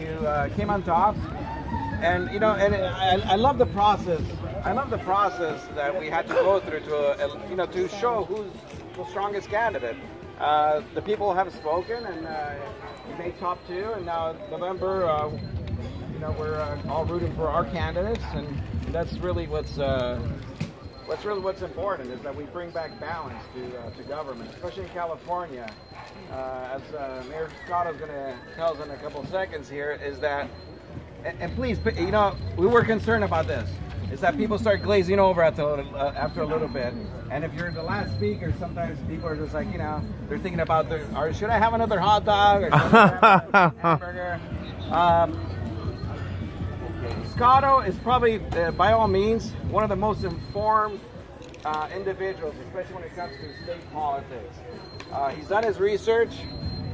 you came on top. And you know, and I love the process. I love the process that we had to go through to, you know, to show who's the strongest candidate. The people have spoken, and we made top 2. And now November, you know, we're all rooting for our candidates, and that's really what's important, is that we bring back balance to government, especially in California. As Mayor Scotto is going to tell us in a couple of seconds here, is that. And please, you know, we were concerned about this, is that people start glazing over after a little bit. And if you're the last speaker, sometimes people are just like, you know, they're thinking about, or should I have another hot dog, or should I have a hamburger? Scotto is probably, by all means, one of the most informed individuals, especially when it comes to state politics. He's done his research.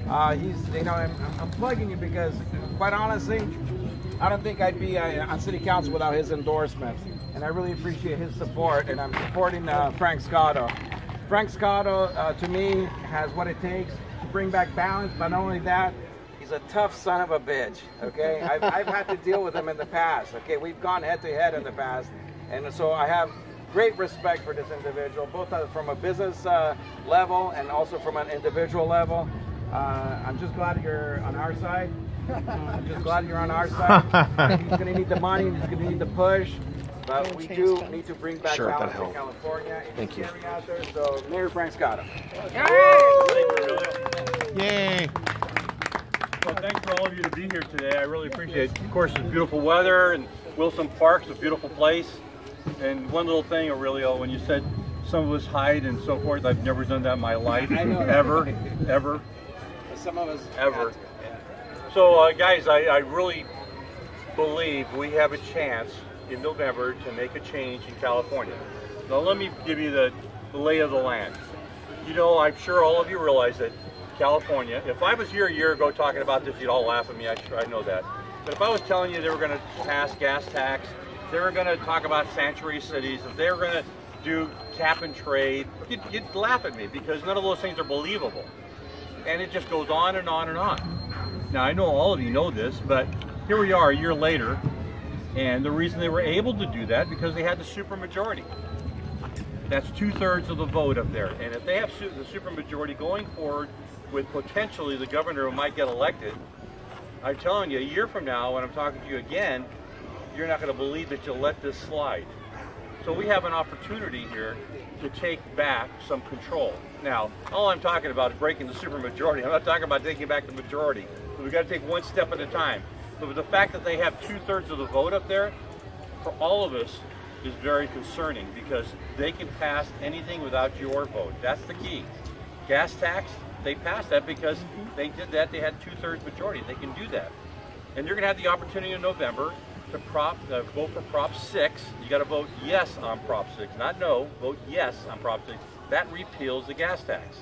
You know, I'm plugging you because, quite honestly, I don't think I'd be on city council without his endorsement, and I really appreciate his support, and I'm supporting Frank Scotto. Frank Scotto, to me, has what it takes to bring back balance, but not only that, he's a tough son of a bitch, okay? I've had to deal with him in the past, okay? We've gone head-to-head in the past, and so I have great respect for this individual, both from a business level and also from an individual level. I'm just glad you're on our side. I'm just glad you're on our side. He's going to need the money, he's going to need the push, but we do need to bring back balance in California. It's scary out there, so Mayor Frank Scotto. Yay! Well, thanks for all of you to be here today. I really appreciate it. Of course, it's beautiful weather, and Wilson Park's a beautiful place. And one little thing, Aurelio, when you said some of us hide and so forth, I've never done that in my life, ever. Some of us ever. So, guys, I really believe we have a chance in November to make a change in California. Now, let me give you the lay of the land. You know, I'm sure all of you realize that California, if I was here a year ago talking about this, you'd all laugh at me, I know that. But if I was telling you they were going to pass gas tax, they were going to talk about sanctuary cities, if they were going to do cap and trade, you'd laugh at me, because none of those things are believable. And it just goes on and on and on. Now, I know all of you know this, but here we are a year later, and the reason they were able to do that, because they had the supermajority. That's 2/3 of the vote up there. And if they have the supermajority going forward with potentially the governor who might get elected, I'm telling you, a year from now, when I'm talking to you again, you're not going to believe that you'll let this slide. So we have an opportunity here to take back some control. Now, all I'm talking about is breaking the supermajority. I'm not talking about taking back the majority. So we've got to take one step at a time. But the fact that they have 2/3 of the vote up there, for all of us, is very concerning, because they can pass anything without your vote. That's the key. Gas tax, they passed that because they did that. They had 2/3 majority. They can do that. And you're going to have the opportunity in November to vote for Prop 6. You got to vote yes on Prop 6, not no. Vote yes on Prop 6. That repeals the gas tax.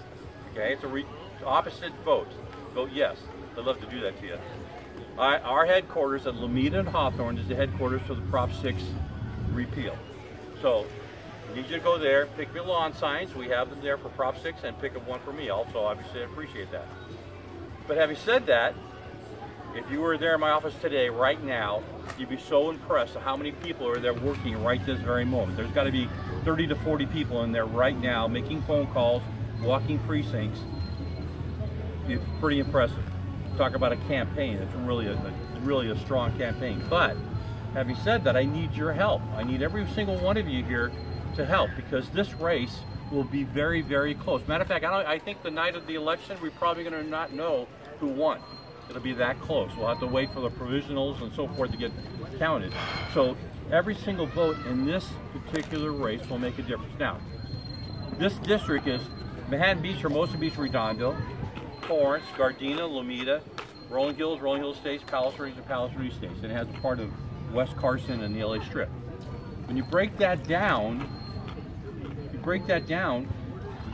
Okay, it's a opposite vote. Vote yes. I'd love to do that to you. Our headquarters at Lomita and Hawthorne is the headquarters for the Prop 6 repeal. So I need you to go there, pick your lawn signs. We have them there for Prop 6, and pick up one for me also. Obviously, I appreciate that. But having said that, if you were there in my office today, right now, you'd be so impressed at how many people are there working right this very moment. There's got to be 30 to 40 people in there right now making phone calls, walking precincts. It's pretty impressive. Talk about a campaign. It's really a strong campaign. But having said that, I need your help. I need every single one of you here to help, because this race will be very, very close. Matter of fact, I think the night of the election, we're probably going to not know who won. It'll be that close. We'll have to wait for the provisionals and so forth to get counted. So every single vote in this particular race will make a difference. Now, this district is Manhattan Beach, Hermosa Beach, Redondo, Torrance, Gardena, Lomita, Rolling Hills Estates, Palos Verdes, and Palos Verdes Estates. And it has part of West Carson and the LA Strip. When you break that down,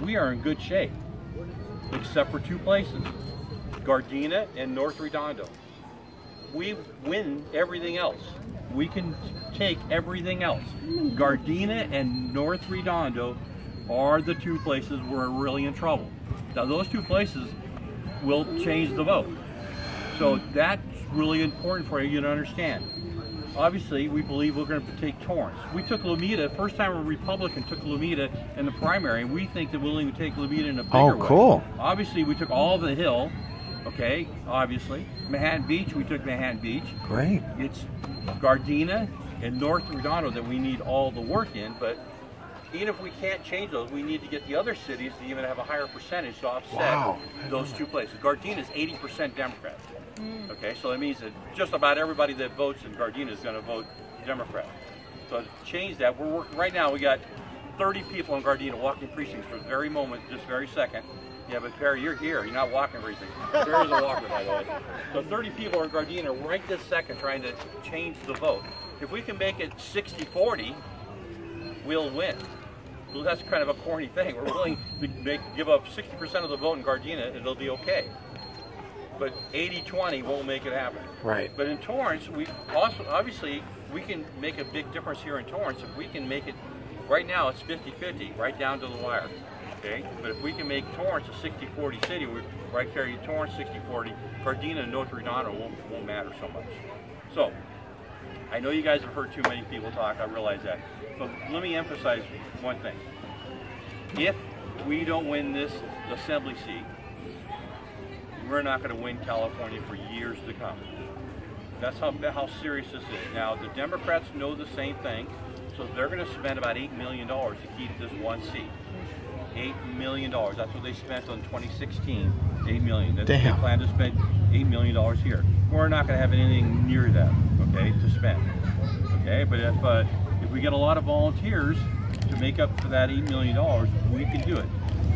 we are in good shape, except for 2 places. Gardena and North Redondo. We win everything else. We can take everything else. Gardena and North Redondo are the 2 places we're really in trouble. Now those 2 places will change the vote. So that's really important for you to understand. Obviously, we believe we're going to take Torrance. We took Lomita, first time a Republican took Lomita in the primary, and we think that we'll even take Lomita in a bigger way. Cool. Obviously, we took all of the Hill, okay, obviously. Manhattan Beach, we took Manhattan Beach. Great. It's Gardena and North Redondo that we need all the work in, but even if we can't change those, we need to get the other cities to even have a higher percentage to offset those two places. Gardena is 80% Democrat. Okay, so that means that just about everybody that votes in Gardena is going to vote Democrat. So to change that, we're working right now. We got 30 people in Gardena walking precincts for the very moment, this very second. Yeah, but Perry, you're here. You're not walking precincts. Perry's a walker, by the way. So 30 people are in Gardena right this second trying to change the vote. If we can make it 60-40, we'll win. Well, that's kind of a corny thing. We're willing to give up 60% of the vote in Gardena, it'll be okay. But 80-20 won't make it happen. Right. But in Torrance, we also, obviously, we can make a big difference here in Torrance if we can make it, right now it's 50-50, right down to the wire. Okay? But if we can make Torrance a 60-40 city, we right there, Torrance 60-40, Gardena and North Redondo won't matter so much. So, I know you guys have heard too many people talk, I realize that. But let me emphasize one thing. If we don't win this assembly seat, we're not going to win California for years to come. That's how serious this is. Now, the Democrats know the same thing, so they're going to spend about $8 million to keep this one seat. $8 million. That's what they spent on 2016. $8 million. They plan to spend $8 million here. We're not going to have anything near that, okay, to spend. Okay, but if we get a lot of volunteers to make up for that $8 million, we can do it.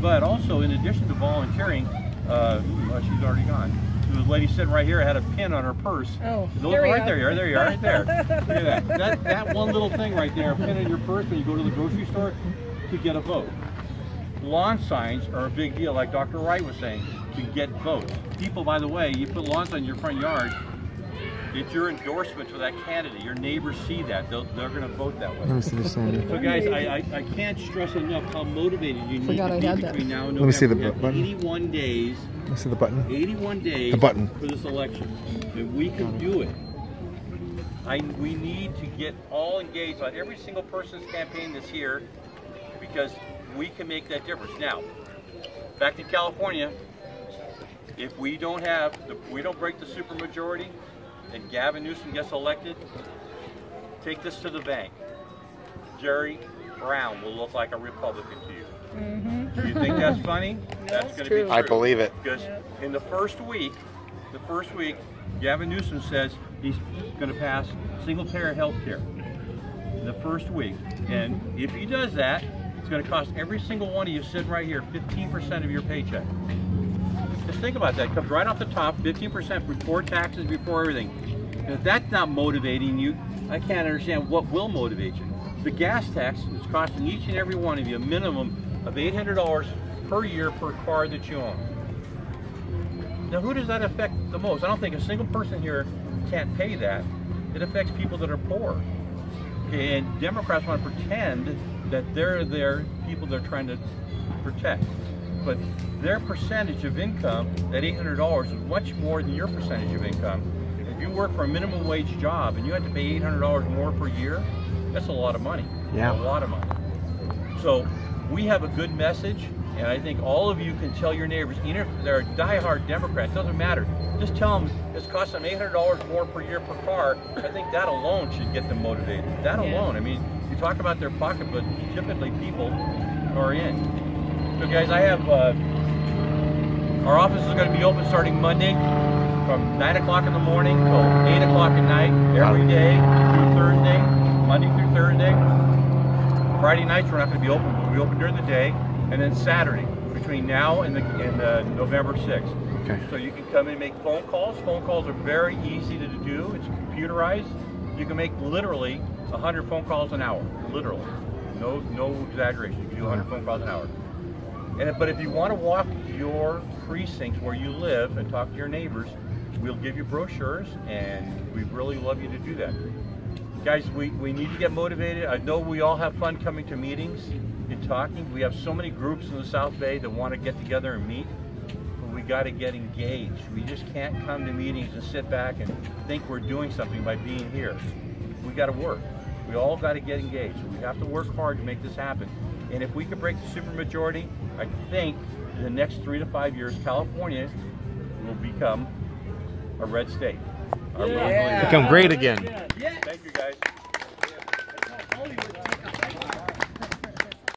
But also, in addition to volunteering, she's already gone. The lady sitting right here had a pin on her purse. Oh, right there you are, right there. Look at that. That one little thing right there, a pin in your purse when you go to the grocery store to get a vote. Lawn signs are a big deal, like Dr. Wright was saying, to get votes. People, by the way, you put lawns on your front yard, it's your endorsement for that candidate. Your neighbors see that. They're going to vote that way. So guys, I can't stress enough how motivated you need to be between now and November. Let me see the button. 81 days. Let me see the button. 81 days for this election. And we can do it. We need to get all engaged on every single person's campaign that's here because we can make that difference. Now, back to California, if we don't break the supermajority, and Gavin Newsom gets elected, take this to the bank. Jerry Brown will look like a Republican to you. Do you think that's funny? That's going to be true. I believe it. Because in the first week, Gavin Newsom says he's going to pass single-payer health care. The first week. And if he does that, it's going to cost every single one of you sitting right here 15% of your paycheck. Just think about that. It comes right off the top, 15% before taxes, before everything. And if that's not motivating you, I can't understand what will motivate you. The gas tax is costing each and every one of you a minimum of $800 per year per car that you own. Now, who does that affect the most? I don't think a single person here can't pay that. It affects people that are poor. Okay, and Democrats want to pretend that they're people they're trying to protect. But their percentage of income, that $800, is much more than your percentage of income. If you work for a minimum wage job and you have to pay $800 more per year, that's a lot of money. Yeah. A lot of money. So we have a good message, and I think all of you can tell your neighbors, even if they're diehard Democrats, doesn't matter. Just tell them it's costing them $800 more per year per car. I think that alone should get them motivated. That alone. I mean, you talk about their pocketbook, typically people are in. So guys, I have, our office is going to be open starting Monday from 9 o'clock in the morning till 8 o'clock at night, every day through Thursday, Monday through Thursday. Friday nights we're not going to be open, we'll be open during the day, and then Saturday between now and November 6th. Okay. So you can come in and make phone calls. Phone calls are very easy to do. It's computerized. You can make literally 100 phone calls an hour, literally. No exaggeration. You can do 100 phone calls an hour. But if you want to walk your precinct where you live and talk to your neighbors, we'll give you brochures, and we'd really love you to do that. Guys, we need to get motivated. I know we all have fun coming to meetings and talking. We have so many groups in the South Bay that want to get together and meet. But we got to get engaged. We just can't come to meetings and sit back and think we're doing something by being here. We got to work. We all got to get engaged. We have to work hard to make this happen. And if we can break the supermajority, I think in the next 3 to 5 years, California will become a red state. I really believe that. Become great again.